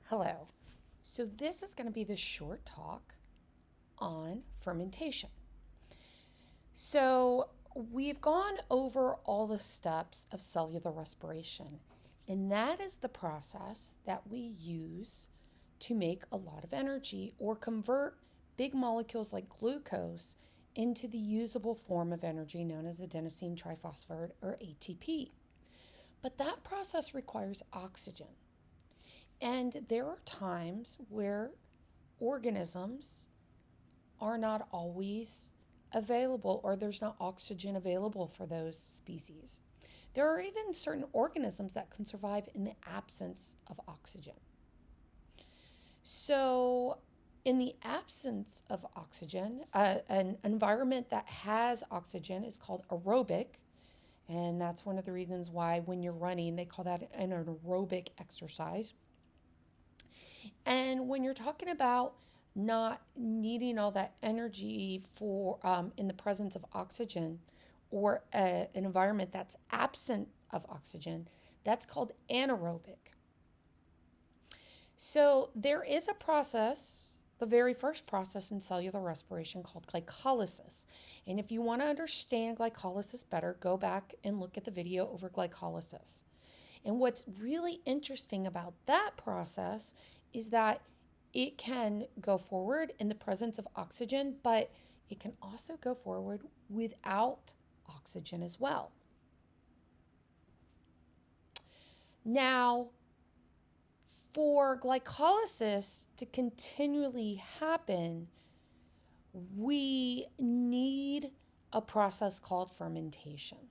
Hello. So, this is going to be the short talk on fermentation. So, we've gone over all the steps of cellular respiration, and that is the process that we use to make a lot of energy or convert big molecules like glucose into the usable form of energy known as adenosine triphosphate or ATP. But that process requires oxygen. And there are times where organisms are not always available or there's not oxygen available for those species. There are even certain organisms that can survive in the absence of oxygen. So, in the absence of oxygen, an environment that has oxygen is called aerobic. And that's one of the reasons why when you're running, they call that an aerobic exercise. And when you're talking about not needing all that energy for in the presence of oxygen or an environment that's absent of oxygen, that's called anaerobic. So there is a process, the very first process in cellular respiration called glycolysis. And if you want to understand glycolysis better, go back and look at the video over glycolysis. And what's really interesting about that process is that it can go forward in the presence of oxygen, but it can also go forward without oxygen as well. Now, for glycolysis to continually happen, we need a process called fermentation.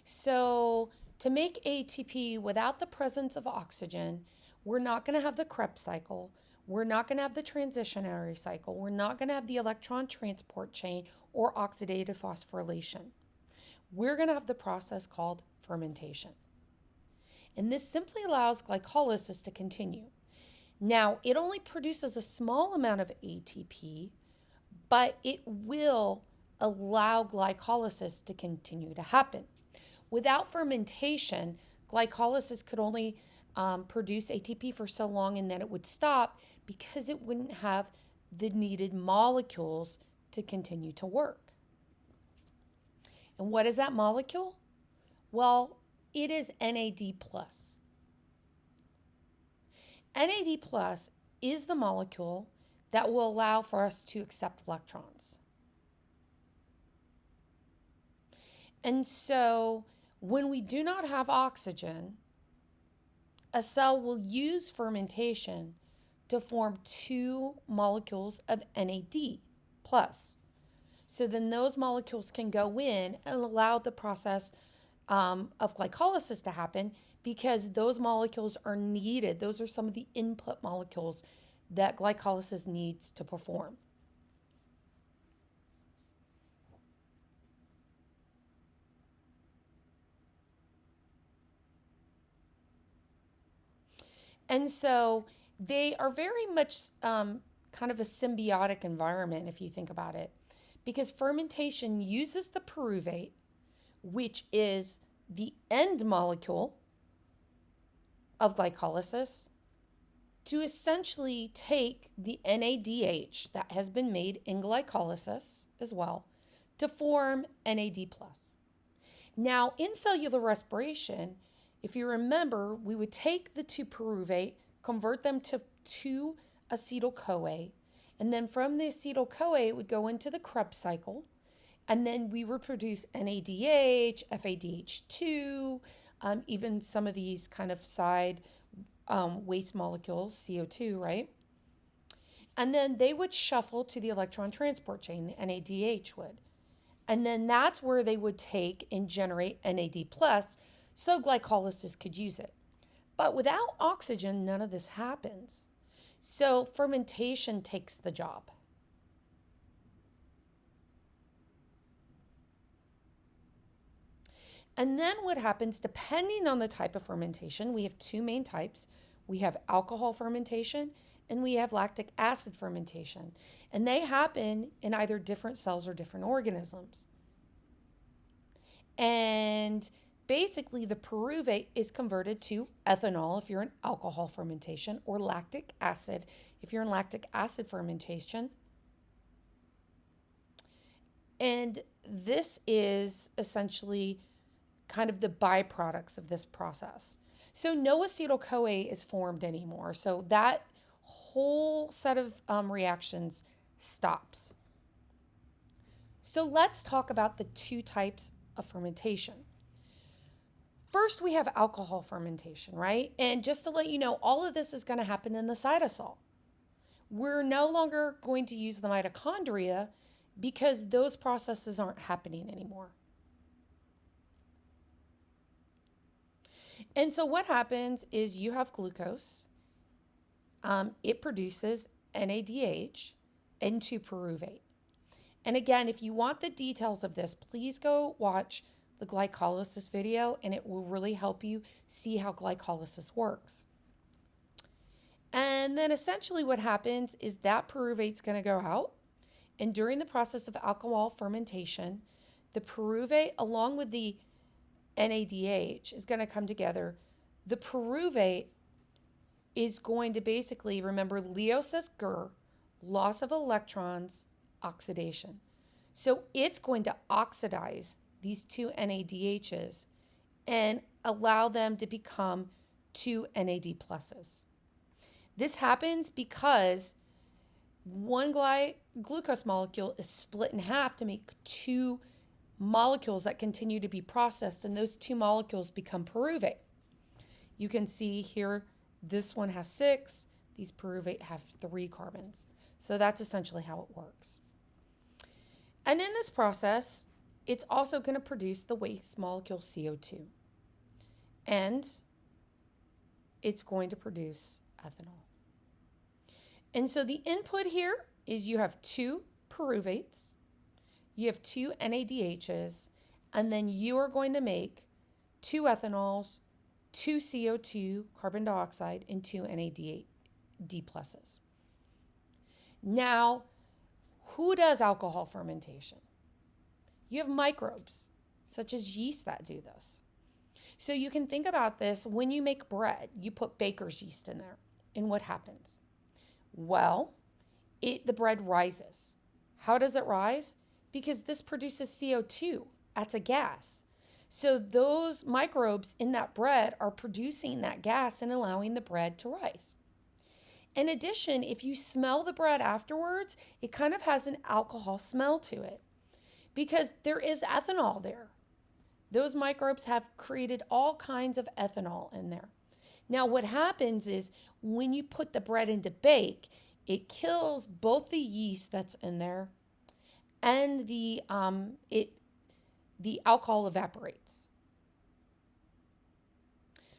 So, to make ATP without the presence of oxygen, we're not going to have the Krebs cycle. We're not going to have the transitionary cycle. We're not going to have the electron transport chain or oxidative phosphorylation. We're going to have the process called fermentation. And this simply allows glycolysis to continue. Now, it only produces a small amount of ATP, but it will allow glycolysis to continue to happen. Without fermentation, glycolysis could only produce ATP for so long and then it would stop because it wouldn't have the needed molecules to continue to work. And what is that molecule? Well, it is NAD+. NAD+ is the molecule that will allow for us to accept electrons. And so when we do not have oxygen, a cell will use fermentation to form two molecules of NAD+. So then those molecules can go in and allow the process of glycolysis to happen because those molecules are needed. Those are some of the input molecules that glycolysis needs to perform. And so they are very much kind of a symbiotic environment if you think about it, because fermentation uses the pyruvate, which is the end molecule of glycolysis, to essentially take the NADH that has been made in glycolysis as well to form NAD+. Now, in cellular respiration, if you remember, we would take the two pyruvate, convert them to 2-acetyl-CoA, and then from the acetyl-CoA, it would go into the Krebs cycle, and then we would produce NADH, FADH2, even some of these kind of side waste molecules, CO2, right? And then they would shuffle to the electron transport chain, the NADH would. And then that's where they would take and generate NAD+, so glycolysis could use it. But without oxygen, none of this happens. So fermentation takes the job. And then what happens, depending on the type of fermentation, we have two main types. We have alcohol fermentation and we have lactic acid fermentation. And they happen in either different cells or different organisms. And basically the pyruvate is converted to ethanol if you're in alcohol fermentation, or lactic acid if you're in lactic acid fermentation. And this is essentially kind of the byproducts of this process. So no acetyl-CoA is formed anymore. So that whole set of reactions stops. So let's talk about the two types of fermentation. First, we have alcohol fermentation, right? And just to let you know, all of this is going to happen in the cytosol. We're no longer going to use the mitochondria because those processes aren't happening anymore. And so what happens is you have glucose. It produces NADH into pyruvate. And again, if you want the details of this, please go watch the glycolysis video, and it will really help you see how glycolysis works. And then essentially what happens is that pyruvate's going to go out. And during the process of alcohol fermentation, the pyruvate along with the NADH is going to come together. The pyruvate is going to basically, remember, Leo says Ger, loss of electrons, oxidation. So it's going to oxidize these two NADHs and allow them to become two NAD pluses. This happens because one glucose molecule is split in half to make two molecules that continue to be processed, and those two molecules become pyruvate. You can see here, this one has 6, these pyruvate have 3 carbons. So that's essentially how it works. And in this process, it's also going to produce the waste molecule CO2. And it's going to produce ethanol. And so the input here is you have 2 pyruvates, you have 2 NADHs, and then you are going to make 2 ethanols, 2 CO2, carbon dioxide, and 2 NAD pluses. Now, who does alcohol fermentation? You have microbes, such as yeast, that do this. So you can think about this when you make bread, you put baker's yeast in there, and what happens? Well, the bread rises. How does it rise? Because this produces CO2. That's a gas. So those microbes in that bread are producing that gas and allowing the bread to rise. In addition, if you smell the bread afterwards, it kind of has an alcohol smell to it because there is ethanol there. Those microbes have created all kinds of ethanol in there. Now, what happens is when you put the bread into bake, it kills both the yeast that's in there and the alcohol evaporates.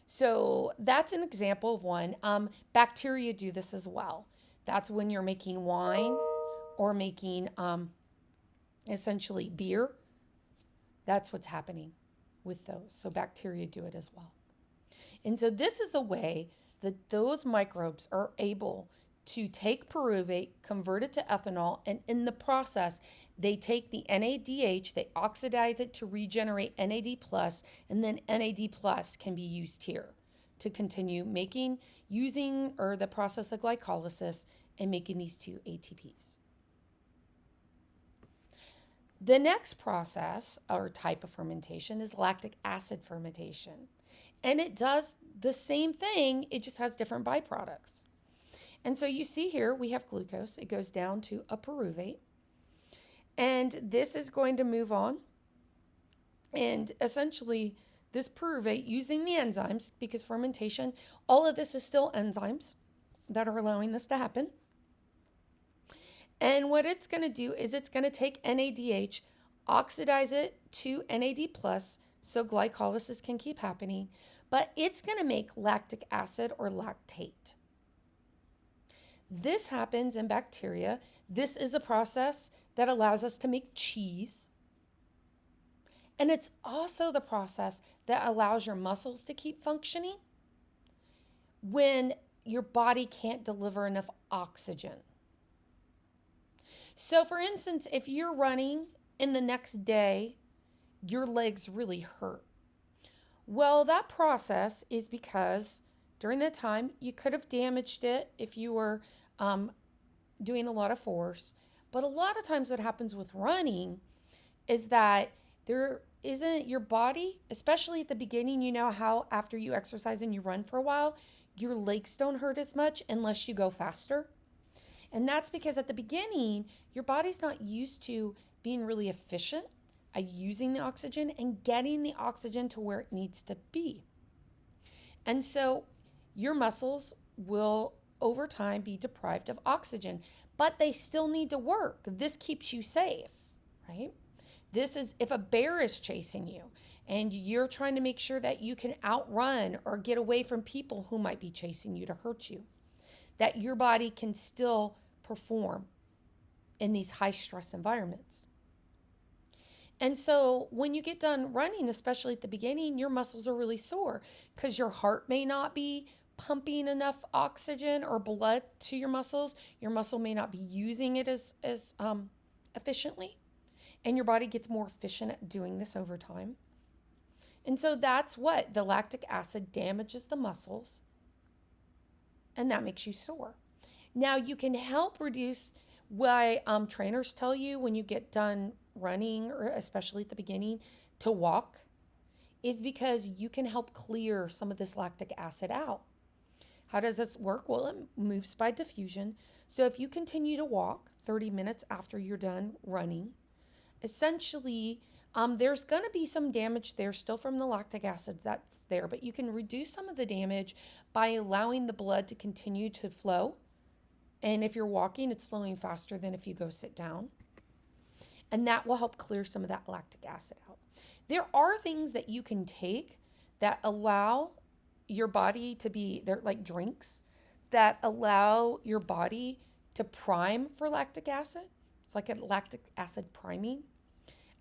So that's an example of one. Bacteria do this as well. That's when you're making wine or making essentially beer. That's what's happening with those. So bacteria do it as well. And so this is a way that those microbes are able to take pyruvate, convert it to ethanol, and in the process, they take the NADH, they oxidize it to regenerate NAD+, and then NAD+ can be used here to continue using the process of glycolysis and making these 2 ATPs. The next process or type of fermentation is lactic acid fermentation. And it does the same thing, it just has different byproducts. And so you see here, we have glucose. It goes down to a pyruvate. And this is going to move on. And essentially, this pyruvate, using the enzymes, because fermentation, all of this is still enzymes that are allowing this to happen. And what it's going to do is it's going to take NADH, oxidize it to NAD+, so glycolysis can keep happening, but it's going to make lactic acid or lactate. This happens in bacteria. This is a process that allows us to make cheese. And it's also the process that allows your muscles to keep functioning when your body can't deliver enough oxygen. So for instance, if you're running and the next day, your legs really hurt. Well, that process is because during that time you could have damaged it if you were um, doing a lot of force. But a lot of times, what happens with running is that there isn't your body, especially at the beginning, you know how after you exercise and you run for a while, your legs don't hurt as much unless you go faster. And that's because at the beginning, your body's not used to being really efficient at using the oxygen and getting the oxygen to where it needs to be. And so your muscles will over time be deprived of oxygen, but they still need to work. This keeps you safe, right? This is if a bear is chasing you and you're trying to make sure that you can outrun or get away from people who might be chasing you to hurt you, that your body can still perform in these high stress environments. And so when you get done running, especially at the beginning, your muscles are really sore because your heart may not be pumping enough oxygen or blood to your muscles. Your muscle may not be using it as efficiently. And your body gets more efficient at doing this over time. And so that's what the lactic acid damages the muscles, and that makes you sore. Now, you can help reduce why trainers tell you when you get done running, or especially at the beginning, to walk, is because you can help clear some of this lactic acid out. How does this work? Well, it moves by diffusion. So if you continue to walk 30 minutes after you're done running, essentially, there's going to be some damage there still from the lactic acid that's there, but you can reduce some of the damage by allowing the blood to continue to flow. And if you're walking, it's flowing faster than if you go sit down. And that will help clear some of that lactic acid out. There are things that you can take that allow your body to be, they're like drinks that allow your body to prime for lactic acid. It's like a lactic acid priming.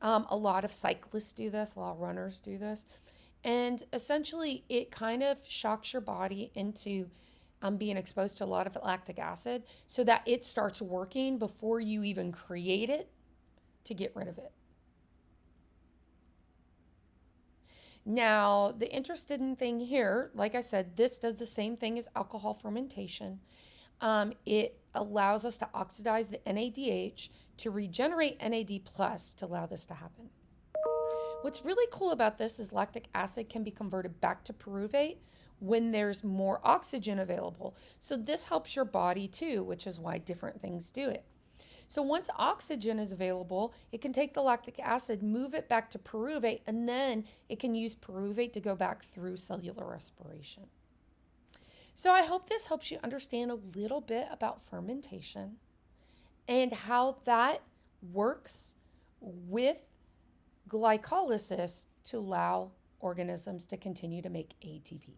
A lot of cyclists do this, a lot of runners do this. And essentially, it kind of shocks your body into being exposed to a lot of lactic acid so that it starts working before you even create it to get rid of it. Now, the interesting thing here, like I said, this does the same thing as alcohol fermentation. It allows us to oxidize the NADH to regenerate NAD plus to allow this to happen. What's really cool about this is lactic acid can be converted back to pyruvate when there's more oxygen available. So this helps your body too, which is why different things do it. So once oxygen is available, it can take the lactic acid, move it back to pyruvate, and then it can use pyruvate to go back through cellular respiration. So I hope this helps you understand a little bit about fermentation and how that works with glycolysis to allow organisms to continue to make ATP.